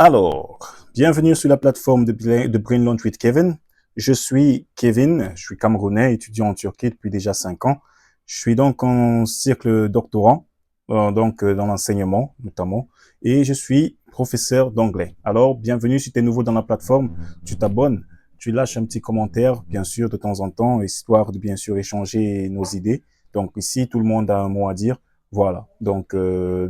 Alors, bienvenue sur la plateforme de Brain Launch with Kevin. Je suis Kevin, je suis camerounais, étudiant en Turquie depuis déjà 5 ans. Je suis donc en cycle doctorant, dans l'enseignement notamment, et je suis professeur d'anglais. Alors, bienvenue si tu es nouveau dans la plateforme, tu t'abonnes, tu lâches un petit commentaire, bien sûr, de temps en temps, histoire de bien sûr échanger nos idées. Donc ici, tout le monde a un mot à dire. Voilà. Donc,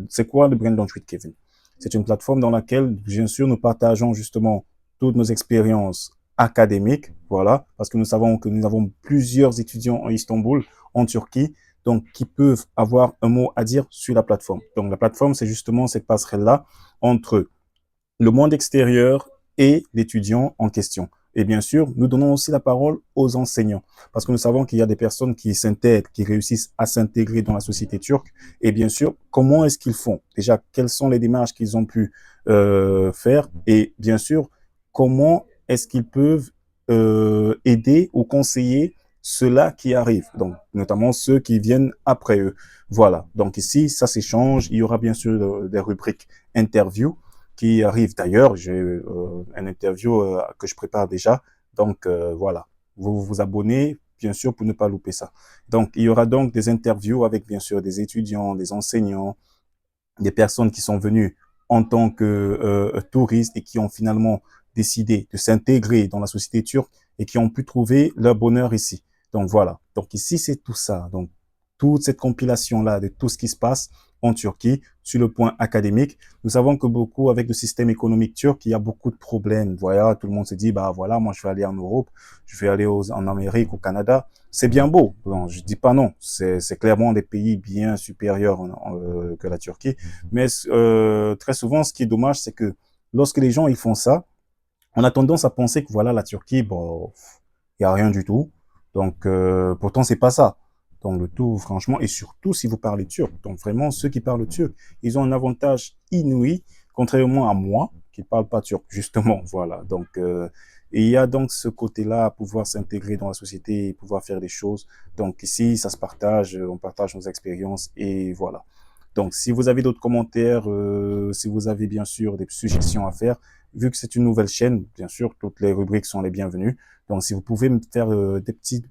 c'est quoi le Brain Launch with Kevin? C'est une plateforme dans laquelle, bien sûr, nous partageons justement toutes nos expériences académiques, voilà, parce que nous savons que nous avons plusieurs étudiants en Istanbul, en Turquie, donc qui peuvent avoir un mot à dire sur la plateforme. Donc la plateforme, c'est justement cette passerelle-là entre le monde extérieur et l'étudiant en question. Et bien sûr, nous donnons aussi la parole aux enseignants, parce que nous savons qu'il y a des personnes qui s'intègrent, qui réussissent à s'intégrer dans la société turque. Et bien sûr, comment est-ce qu'ils font? Déjà, quelles sont les démarches qu'ils ont pu faire? Et bien sûr, comment est-ce qu'ils peuvent aider ou conseiller ceux-là qui arrivent, donc notamment ceux qui viennent après eux. Voilà. Donc ici, ça s'échange. Il y aura bien sûr des rubriques interviews qui arrive d'ailleurs. J'ai un interview que je prépare déjà. Donc voilà, vous vous abonnez bien sûr pour ne pas louper ça. Donc il y aura donc des interviews avec bien sûr des étudiants, des enseignants, des personnes qui sont venues en tant que touristes et qui ont finalement décidé de s'intégrer dans la société turque et qui ont pu trouver leur bonheur ici. Donc voilà. Donc ici c'est tout ça. Donc toute cette compilation-là de tout ce qui se passe en Turquie sur le point académique. Nous savons que beaucoup, avec le système économique turc, il y a beaucoup de problèmes. Voilà, tout le monde se dit, bah voilà, moi je vais aller en Europe, je vais aller en Amérique, au Canada. C'est bien beau. Non, je dis pas non. C'est clairement des pays bien supérieurs que la Turquie. Mais très souvent, ce qui est dommage, c'est que lorsque les gens ils font ça, on a tendance à penser que voilà, la Turquie, bon, il y a rien du tout. Donc, pourtant, c'est pas ça. Donc, le tout, franchement, et surtout si vous parlez turc. Donc, vraiment, ceux qui parlent turc, ils ont un avantage inouï, contrairement à moi, qui parle pas turc, justement. Voilà. Donc, et il y a donc ce côté-là à pouvoir s'intégrer dans la société et pouvoir faire des choses. Donc, ici, ça se partage, on partage nos expériences et voilà. Donc, si vous avez d'autres commentaires, si vous avez bien sûr des suggestions à faire, vu que c'est une nouvelle chaîne, bien sûr, toutes les rubriques sont les bienvenues. Donc, si vous pouvez me faire des petits